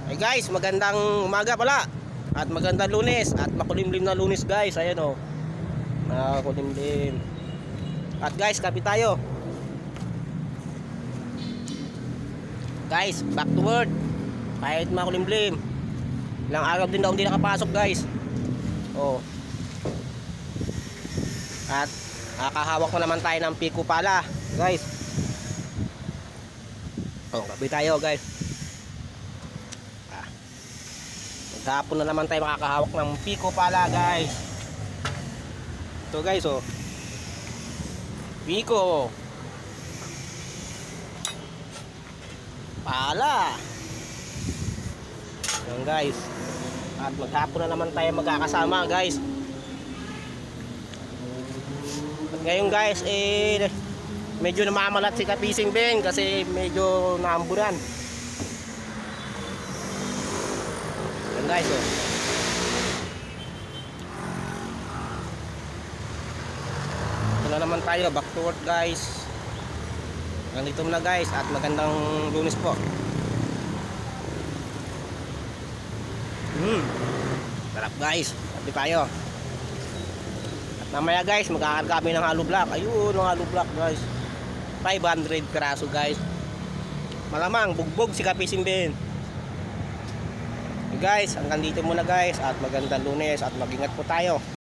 Hey guys, magandang umaga pala. At magandang Lunes. At makulimlim na Lunes guys. Ayan o. Makulimlim. At guys, kape tayo. Guys, back to work. Kahit makulimlim. Ilang araw din daw hindi nakapasok guys. Oh. At nakahawak ko naman tayo ng piko pala guys. Oh, kape tayo guys. Maghapon na naman tayo makakahawak ng piko pala guys. Ito guys oh. Piko pala. Yan guys. At maghapon na naman tayo magkakasama guys. At ngayon guys medyo namamalat si Kapising Ben kasi medyo naamburan. Yan guys oh. Ito na naman tayo, back to work guys. Nandito na guys at magandang Lunes po. Sarap guys, sabi tayo. At mamaya guys magkakarga kami ng hollow block. Ayun ang hollow block guys, 500 piraso guys. Malamang bugbog si Kapising Ben. Guys, hanggang dito muna guys at magandang Lunes at mag-ingat po tayo.